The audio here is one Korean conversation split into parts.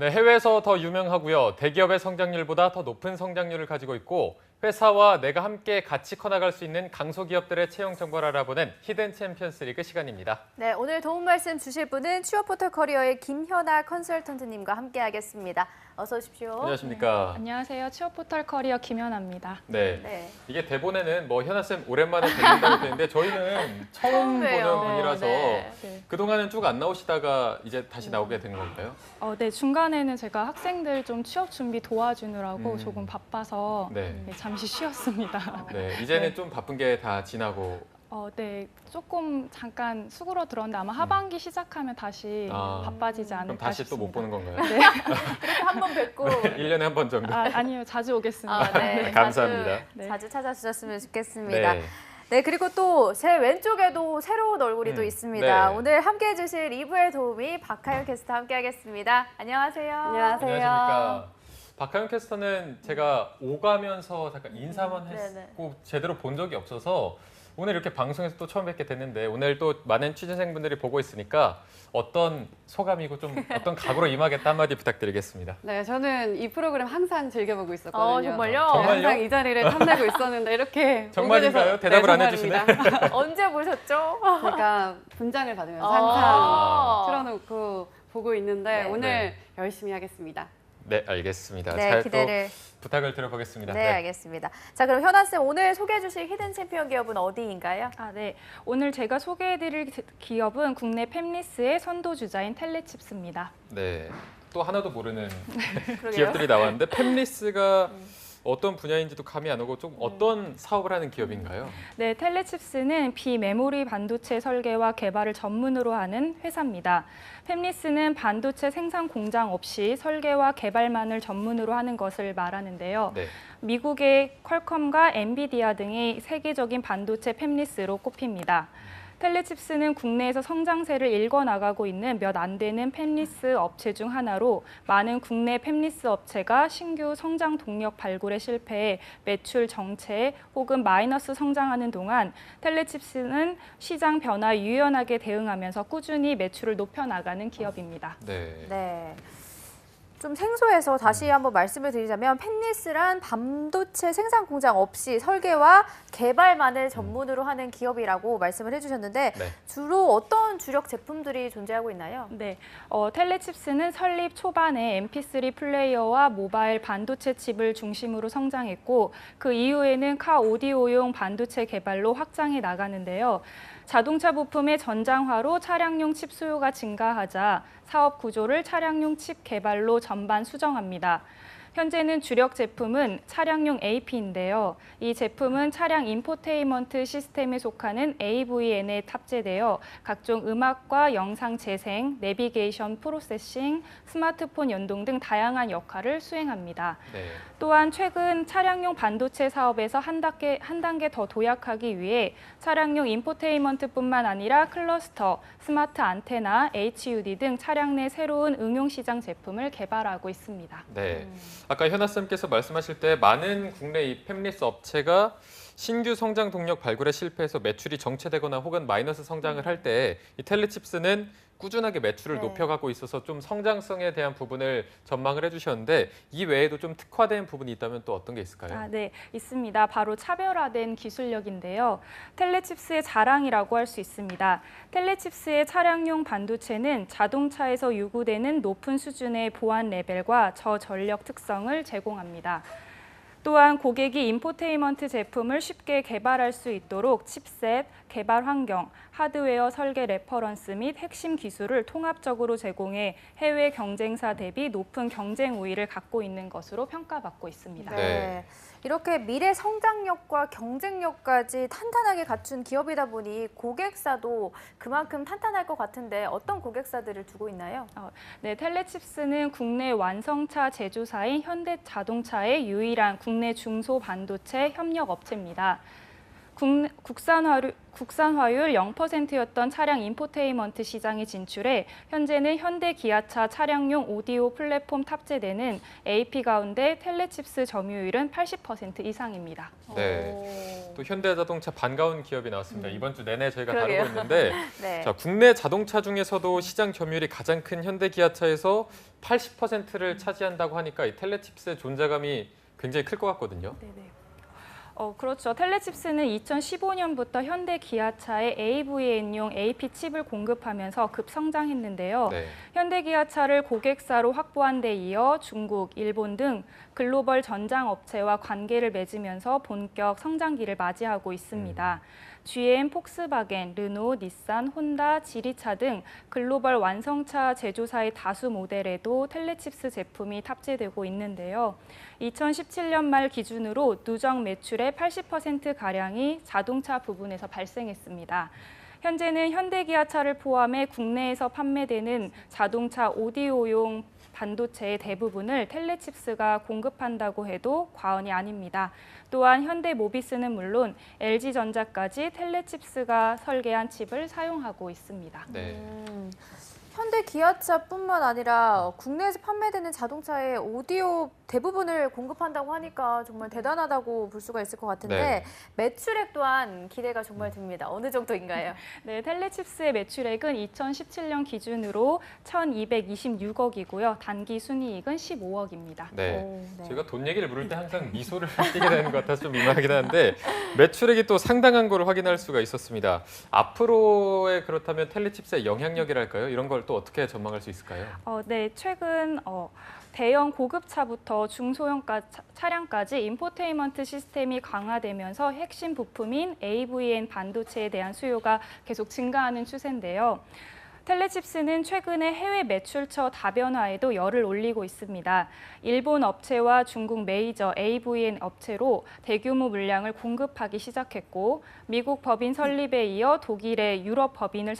네, 해외에서 더 유명하고요. 대기업의 성장률보다 더 높은 성장률을 가지고 있고 회사와 내가 함께 같이 커나갈 수 있는 강소기업들의 채용 정보를 알아보는 히든 챔피언스 리그 시간입니다. 네, 오늘 도움 말씀 주실 분은 취업포털 커리어의 김현아 컨설턴트님과 함께하겠습니다. 어서 오십시오. 안녕하십니까. 안녕하세요. 취업포털 커리어 김현아입니다. 네. 이게 대본에는 현아쌤 오랜만에 뵙는다고 되는데 저희는 처음 봬요. 보는 분이라서 네. 그동안은 쭉 안 나오시다가 이제 다시 나오게 된 건가요? 네, 중간에는 제가 학생들 좀 취업 준비 도와주느라고 조금 바빠서 네. 잠시 쉬었습니다. 네, 이제는 네. 좀 바쁜 게 다 지나고 네, 조금 잠깐 수그러들었는데 아마 하반기 시작하면 다시 바빠지지 그럼 않을까 다시 또 못 싶습니다. 보는 건가요? 네. 이렇게 한 번 뵙고 1년에 한 번 정도? 아니요, 자주 오겠습니다. 네, 감사합니다. 자주 찾아주셨으면 좋겠습니다. 네. 네, 그리고 또 제 왼쪽에도 새로운 얼굴이 또 있습니다. 네. 오늘 함께해 주실 2부의 도우미 박하윤 캐스터 함께하겠습니다. 안녕하세요. 안녕하십니까. 박하윤 캐스터는 제가 오가면서 잠깐 인사만 네네. 했고 제대로 본 적이 없어서 오늘 이렇게 방송에서 또 처음 뵙게 됐는데 오늘 또 많은 취준생분들이 보고 있으니까 어떤 소감이고 좀 어떤 각오로 임하겠다 한마디 부탁드리겠습니다. 네, 저는 이 프로그램 항상 즐겨보고 있었거든요. 정말요? 정말요? 항상 이 자리를 탐내고 있었는데 이렇게 정말인가요? 오게 돼서- 대답을 안 정말입니다. 언제 보셨죠? 제가 분장을 받으면서 아. 항상 틀어놓고 보고 있는데 네. 오늘 네. 열심히 하겠습니다. 네, 알겠습니다. 네, 잘 기대를. 또 부탁을 드려보겠습니다. 네, 알겠습니다. 자, 그럼 현아 쌤 오늘 소개해 주실 히든 챔피언 기업은 어디인가요? 네. 오늘 제가 소개해드릴 기업은 국내 팹리스의 선도주자인 텔레칩스입니다. 네, 또 하나도 모르는 그러게요. 기업들이 나왔는데 팹리스가 어떤 분야인지도 감이 안 오고 좀 어떤 사업을 하는 기업인가요? 네, 텔레칩스는 비메모리 반도체 설계와 개발을 전문으로 하는 회사입니다. 팹리스는 반도체 생산 공장 없이 설계와 개발만을 전문으로 하는 것을 말하는데요. 네. 미국의 퀄컴과 엔비디아 등이 세계적인 반도체 팹리스로 꼽힙니다. 텔레칩스는 국내에서 성장세를 일궈나가고 있는 몇 안 되는 팹리스 업체 중 하나로 많은 국내 팹리스 업체가 신규 성장 동력 발굴에 실패해 매출 정체 혹은 마이너스 성장하는 동안 텔레칩스는 시장 변화에 유연하게 대응하면서 꾸준히 매출을 높여나가는 기업입니다. 네. 네. 좀 생소해서 다시 한번 말씀을 드리자면 팹리스란 반도체 생산 공장 없이 설계와 개발만을 전문으로 하는 기업이라고 말씀을 해주셨는데 네. 주로 어떤 주력 제품들이 존재하고 있나요? 네, 텔레칩스는 설립 초반에 MP3 플레이어와 모바일 반도체 칩을 중심으로 성장했고 그 이후에는 카 오디오용 반도체 개발로 확장해 나가는데요. 자동차 부품의 전장화로 차량용 칩 수요가 증가하자 사업 구조를 차량용 칩 개발로 전반 수정합니다. 현재는 주력 제품은 차량용 AP인데요. 이 제품은 차량 인포테인먼트 시스템에 속하는 AVN에 탑재되어 각종 음악과 영상 재생, 내비게이션 프로세싱, 스마트폰 연동 등 다양한 역할을 수행합니다. 네. 또한 최근 차량용 반도체 사업에서 한 단계 더 도약하기 위해 차량용 인포테인먼트뿐만 아니라 클러스터, 스마트 안테나, HUD 등 차량 내 새로운 응용 시장 제품을 개발하고 있습니다. 네. 아까 현아쌤께서 말씀하실 때 많은 국내 이 팹리스 업체가 신규 성장 동력 발굴에 실패해서 매출이 정체되거나 혹은 마이너스 성장을 할 때 이 텔레칩스는 꾸준하게 매출을 네. 높여가고 있어서 좀 성장성에 대한 부분을 전망을 해주셨는데 이 외에도 좀 특화된 부분이 있다면 또 어떤 게 있을까요? 네, 있습니다. 바로 차별화된 기술력인데요. 텔레칩스의 자랑이라고 할 수 있습니다. 텔레칩스의 차량용 반도체는 자동차에서 요구되는 높은 수준의 보안 레벨과 저전력 특성을 제공합니다. 또한 고객이 인포테인먼트 제품을 쉽게 개발할 수 있도록 칩셋, 개발 환경, 하드웨어 설계 레퍼런스 및 핵심 기술을 통합적으로 제공해 해외 경쟁사 대비 높은 경쟁 우위를 갖고 있는 것으로 평가받고 있습니다. 네. 이렇게 미래 성장력과 경쟁력까지 탄탄하게 갖춘 기업이다 보니 고객사도 그만큼 탄탄할 것 같은데 어떤 고객사들을 두고 있나요? 네, 텔레칩스는 국내 완성차 제조사인 현대자동차의 유일한 국내 중소 반도체 협력 업체입니다. 국산 화율 0%였던 차량 인포테인먼트 시장에 진출해 현재는 현대 기아차 차량용 오디오 플랫폼 탑재되는 AP 가운데 텔레칩스 점유율은 80% 이상입니다. 네. 또 현대자동차 반가운 기업이 나왔습니다. 이번 주 내내 저희가 그러게요. 다루고 있는데 네. 자, 국내 자동차 중에서도 시장 점유율이 가장 큰 현대 기아차에서 80%를 차지한다고 하니까 이 텔레칩스의 존재감이 굉장히 클 것 같거든요. 네네. 그렇죠. 텔레칩스는 2015년부터 현대 기아차에 AVN용 AP 칩을 공급하면서 급성장했는데요. 네. 현대 기아차를 고객사로 확보한 데 이어 중국, 일본 등 글로벌 전장 업체와 관계를 맺으면서 본격 성장기를 맞이하고 있습니다. GM, 폭스바겐, 르노, 닛산, 혼다, 지리차 등 글로벌 완성차 제조사의 다수 모델에도 텔레칩스 제품이 탑재되고 있는데요. 2017년 말 기준으로 누적 매출의 80%가량이 자동차 부분에서 발생했습니다. 현재는 현대기아차를 포함해 국내에서 판매되는 자동차 오디오용 반도체의 대부분을 텔레칩스가 공급한다고 해도 과언이 아닙니다. 또한 현대모비스는 물론 LG전자까지 텔레칩스가 설계한 칩을 사용하고 있습니다. 네. 현대 기아차뿐만 아니라 국내에서 판매되는 자동차의 오디오 대부분을 공급한다고 하니까 정말 대단하다고 볼 수가 있을 것 같은데 네. 매출액 또한 기대가 정말 됩니다. 어느 정도인가요? 네, 텔레칩스의 매출액은 2017년 기준으로 1,226억이고요. 단기 순이익은 15억입니다. 네. 오, 네. 제가 돈 얘기를 물을 때 항상 미소를 띠게 되는 것 같아서 좀 민망하긴 한데 매출액이 또 상당한 걸 확인할 수가 있었습니다. 앞으로의 그렇다면 텔레칩스의 영향력이랄까요? 이런 걸 또 어떻게 전망할 수 있을까요? 네, 최근 대형 고급차부터 중소형 차량까지 인포테인먼트 시스템이 강화되면서 핵심 부품인 AVN 반도체에 대한 수요가 계속 증가하는 추세인데요. 텔레칩스는 최근에 해외 매출처 다변화에도 열을 올리고 있습니다. 일본 업체와 중국 메이저 AVN 업체로 대규모 물량을 공급하기 시작했고 미국 법인 설립에 이어 독일의 유럽 법인을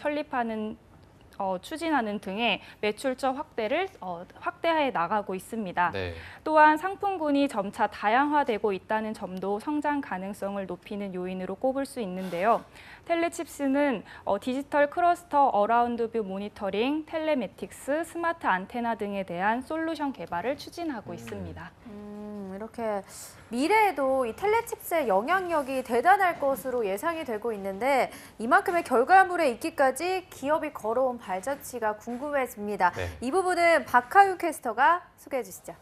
추진하는 등의 매출처 확대해 나가고 있습니다. 네. 또한 상품군이 점차 다양화되고 있다는 점도 성장 가능성을 높이는 요인으로 꼽을 수 있는데요. 텔레칩스는 디지털 클러스터 어라운드 뷰 모니터링, 텔레매틱스, 스마트 안테나 등에 대한 솔루션 개발을 추진하고 있습니다. 이렇게 미래에도 이 텔레칩스의 영향력이 대단할 것으로 예상이 되고 있는데 이만큼의 결과물에 있기까지 기업이 걸어온 발자취가 궁금해집니다. 네. 이 부분은 박하유 캐스터가 소개해 주시죠.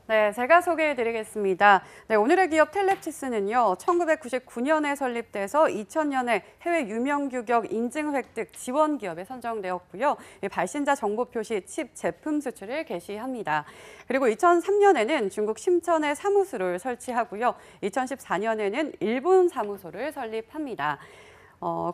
네, 제가 소개해드리겠습니다. 네, 오늘의 기업 텔레칩스는요, 1999년에 설립돼서 2000년에 해외 유명 규격 인증 획득 지원 기업에 선정되었고요. 발신자 정보 표시 칩 제품 수출을 개시합니다. 그리고 2003년에는 중국 심천에 사무소를 설치하고요. 2014년에는 일본 사무소를 설립합니다.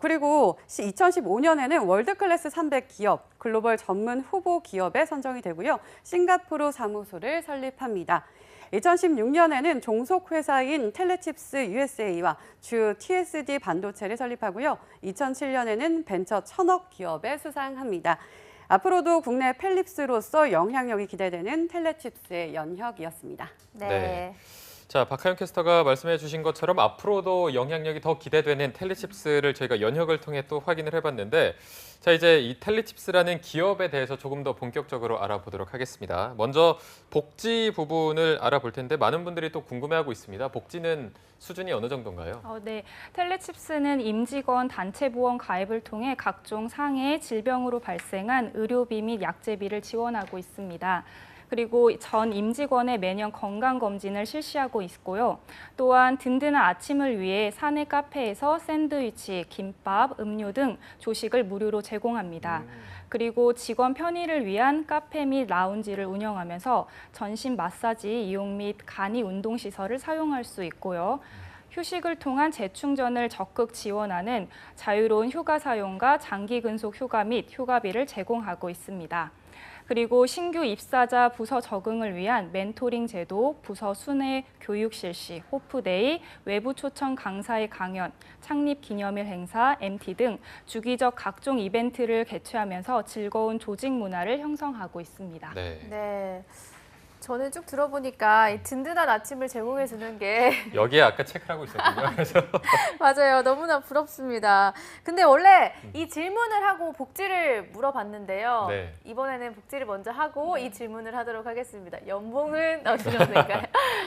그리고 2015년에는 월드클래스 300 기업, 글로벌 전문 후보 기업에 선정이 되고요. 싱가포르 사무소를 설립합니다. 2016년에는 종속 회사인 텔레칩스 USA와 주 TSD 반도체를 설립하고요. 2007년에는 벤처 1000억 기업에 수상합니다. 앞으로도 국내 펠립스로서 영향력이 기대되는 텔레칩스의 연혁이었습니다. 네. 자, 박하영 캐스터가 말씀해 주신 것처럼 앞으로도 영향력이 더 기대되는 텔레칩스를 저희가 연혁을 통해 또 확인을 해봤는데 자, 이제 이 텔레칩스라는 기업에 대해서 조금 더 본격적으로 알아보도록 하겠습니다. 먼저 복지 부분을 알아볼 텐데 많은 분들이 또 궁금해하고 있습니다. 복지는 수준이 어느 정도인가요? 네, 텔레칩스는 임직원 단체 보험 가입을 통해 각종 상해, 질병으로 발생한 의료비 및 약제비를 지원하고 있습니다. 그리고 전 임직원의 매년 건강검진을 실시하고 있고요. 또한 든든한 아침을 위해 사내 카페에서 샌드위치, 김밥, 음료 등 조식을 무료로 제공합니다. 그리고 직원 편의를 위한 카페 및 라운지를 운영하면서 전신 마사지 이용 및 간이 운동시설을 사용할 수 있고요. 휴식을 통한 재충전을 적극 지원하는 자유로운 휴가 사용과 장기 근속 휴가 및 휴가비를 제공하고 있습니다. 그리고 신규 입사자 부서 적응을 위한 멘토링 제도, 부서 순회 교육 실시, 호프데이, 외부 초청 강사의 강연, 창립 기념일 행사, MT 등 주기적 각종 이벤트를 개최하면서 즐거운 조직 문화를 형성하고 있습니다. 네. 네. 저는 쭉 들어보니까 이 든든한 아침을 제공해 주는 게 여기에 아까 체크를 하고 있었군요. 그래서 맞아요. 너무나 부럽습니다. 근데 원래 이 질문을 하고 복지를 물어봤는데요. 네. 이번에는 복지를 먼저 하고 이 질문을 하도록 하겠습니다. 연봉은 어느 정도일까요?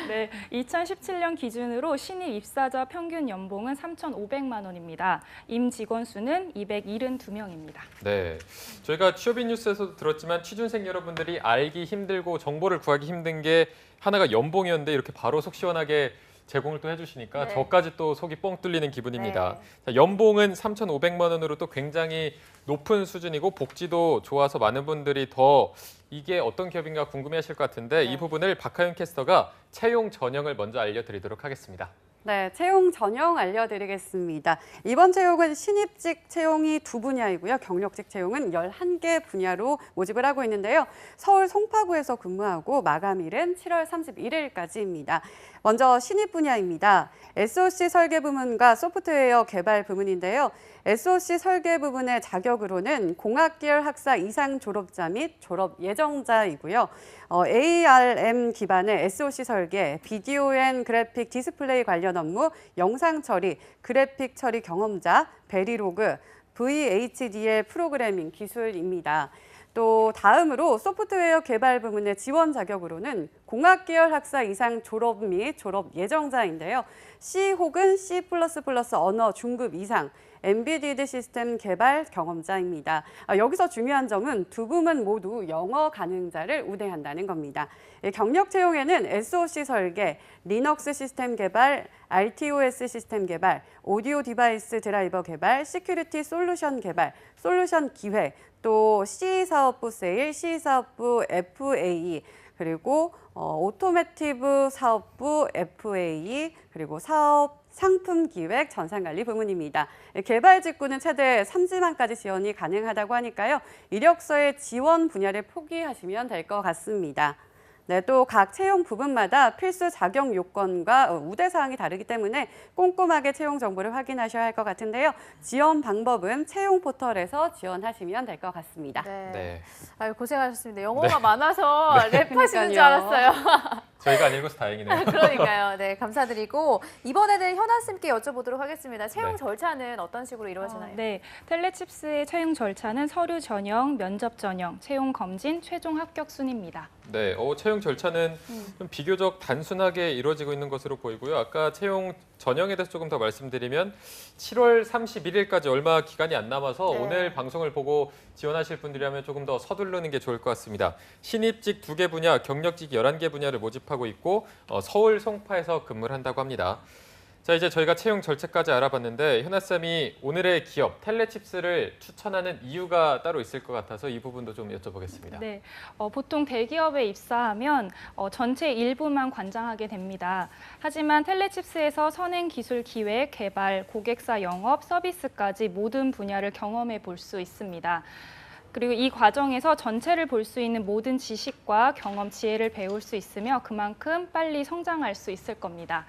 네, 2017년 기준으로 신입 입사자 평균 연봉은 3,500만 원입니다. 임직원 수는 272명입니다. 네, 저희가 취업인 뉴스에서도 들었지만 취준생 여러분들이 알기 힘들고 정보를 구하기 힘든 게 하나가 연봉이었는데 이렇게 바로 속 시원하게 제공을 또 해주시니까 네. 저까지 또 속이 뻥 뚫리는 기분입니다. 네. 자, 연봉은 3,500만 원으로 또 굉장히 높은 수준이고 복지도 좋아서 많은 분들이 더 이게 어떤 기업인가 궁금해하실 것 같은데 네. 이 부분을 박하윤 캐스터가 채용 전형을 먼저 알려드리도록 하겠습니다. 네, 채용 전형 알려드리겠습니다. 이번 채용은 신입직 채용이 2분야이고요. 경력직 채용은 11개 분야로 모집을 하고 있는데요. 서울 송파구에서 근무하고 마감일은 7월 31일까지입니다. 먼저 신입 분야입니다. SOC 설계 부문과 소프트웨어 개발 부문인데요. SOC 설계 부분의 자격으로는 공학계열 학사 이상 졸업자 및 졸업 예정자이고요. ARM 기반의 SOC 설계, 비디오 앤 그래픽 디스플레이 관련 업무, 영상 처리, 그래픽 처리 경험자, 베리로그, VHDL 프로그래밍 기술입니다. 또 다음으로 소프트웨어 개발 부문의 지원 자격으로는 공학계열 학사 이상 졸업 및 졸업 예정자인데요. C 혹은 C++ 언어 중급 이상, 엔비디드 시스템 개발 경험자입니다. 여기서 중요한 점은 두 부문 모두 영어 가능자를 우대한다는 겁니다. 경력 채용에는 SOC 설계, 리눅스 시스템 개발, RTOS 시스템 개발, 오디오 디바이스 드라이버 개발, 시큐리티 솔루션 개발, 솔루션 기획, 또 C 사업부 세일, C 사업부 FAE, 그리고 오토매티브 사업부 FAE, 그리고 사업 상품 기획, 전산관리 부문입니다. 개발 직구는 최대 3지망까지 지원이 가능하다고 하니까요. 이력서의 지원 분야를 포기하시면 될 것 같습니다. 네, 또 각 채용 부분마다 필수 자격 요건과 우대 사항이 다르기 때문에 꼼꼼하게 채용 정보를 확인하셔야 할 것 같은데요. 지원 방법은 채용 포털에서 지원하시면 될 것 같습니다. 네. 네, 아유, 고생하셨습니다. 영어가 많아서 랩하시는 줄 그러니까요. 알았어요. 저희가 안 읽어서 다행이네요. 그러니까요. 네, 감사드리고 이번에는 현아 쌤께 여쭤보도록 하겠습니다. 채용 네. 절차는 어떤 식으로 이루어지나요? 네, 텔레칩스의 채용 절차는 서류 전형, 면접 전형, 채용 검진, 최종 합격 순입니다. 네, 채용 절차는 좀 비교적 단순하게 이루어지고 있는 것으로 보이고요. 아까 채용 전형에 대해서 조금 더 말씀드리면 7월 31일까지 얼마 기간이 안 남아서 네. 오늘 방송을 보고 지원하실 분들이라면 조금 더 서두르는 게 좋을 것 같습니다. 신입직 2개 분야, 경력직 11개 분야를 모집하고 있고 서울 송파에서 근무를 한다고 합니다. 자, 이제 저희가 채용 절차까지 알아봤는데 현아쌤이 오늘의 기업 텔레칩스를 추천하는 이유가 따로 있을 것 같아서 이 부분도 좀 여쭤보겠습니다. 네, 보통 대기업에 입사하면 전체 일부만 관장하게 됩니다. 하지만 텔레칩스에서 선행 기술 기획, 개발, 고객사 영업, 서비스까지 모든 분야를 경험해 볼 수 있습니다. 그리고 이 과정에서 전체를 볼 수 있는 모든 지식과 경험, 지혜를 배울 수 있으며 그만큼 빨리 성장할 수 있을 겁니다.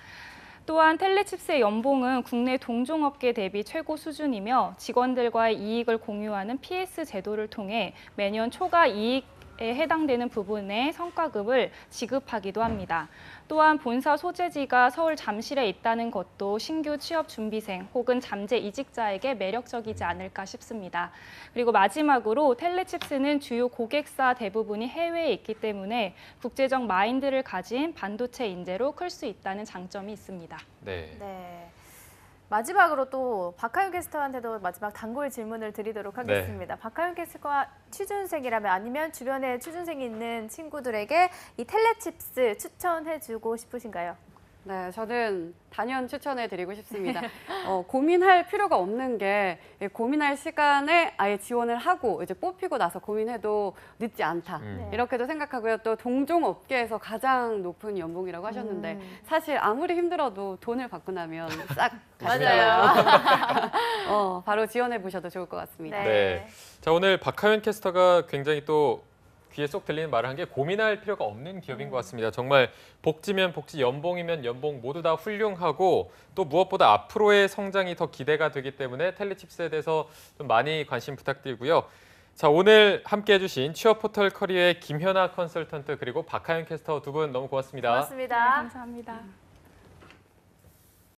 또한 텔레칩스의 연봉은 국내 동종업계 대비 최고 수준이며 직원들과의 이익을 공유하는 PS 제도를 통해 매년 초과 이익에 해당되는 부분의 성과급을 지급하기도 합니다. 또한 본사 소재지가 서울 잠실에 있다는 것도 신규 취업 준비생 혹은 잠재 이직자에게 매력적이지 않을까 싶습니다. 그리고 마지막으로 텔레칩스는 주요 고객사 대부분이 해외에 있기 때문에 국제적 마인드를 가진 반도체 인재로 클 수 있다는 장점이 있습니다. 네. 네. 마지막으로 또 박하윤 캐스터한테도 마지막 단골 질문을 드리도록 하겠습니다. 박하윤 캐스터가 취준생이라면 아니면 주변에 취준생이 있는 친구들에게 이 텔레칩스 추천해주고 싶으신가요? 네, 저는 단연 추천해드리고 싶습니다. 고민할 필요가 없는 게 고민할 시간에 아예 지원을 하고 이제 뽑히고 나서 고민해도 늦지 않다. 이렇게도 생각하고요. 또 동종 업계에서 가장 높은 연봉이라고 하셨는데 사실 아무리 힘들어도 돈을 받고 나면 싹 가시잖아요. 바로 지원해 보셔도 좋을 것 같습니다. 네. 자, 오늘 박하윤 캐스터가 굉장히 또 귀에 쏙 들리는 말을 한 게 고민할 필요가 없는 기업인 것 같습니다. 정말 복지면 복지, 연봉이면 연봉 모두 다 훌륭하고 또 무엇보다 앞으로의 성장이 더 기대가 되기 때문에 텔레칩스에 대해서 좀 많이 관심 부탁드리고요. 자, 오늘 함께해 주신 취업 포털 커리어의 김현아 컨설턴트 그리고 박하연 캐스터 두 분 너무 고맙습니다. 고맙습니다. 감사합니다.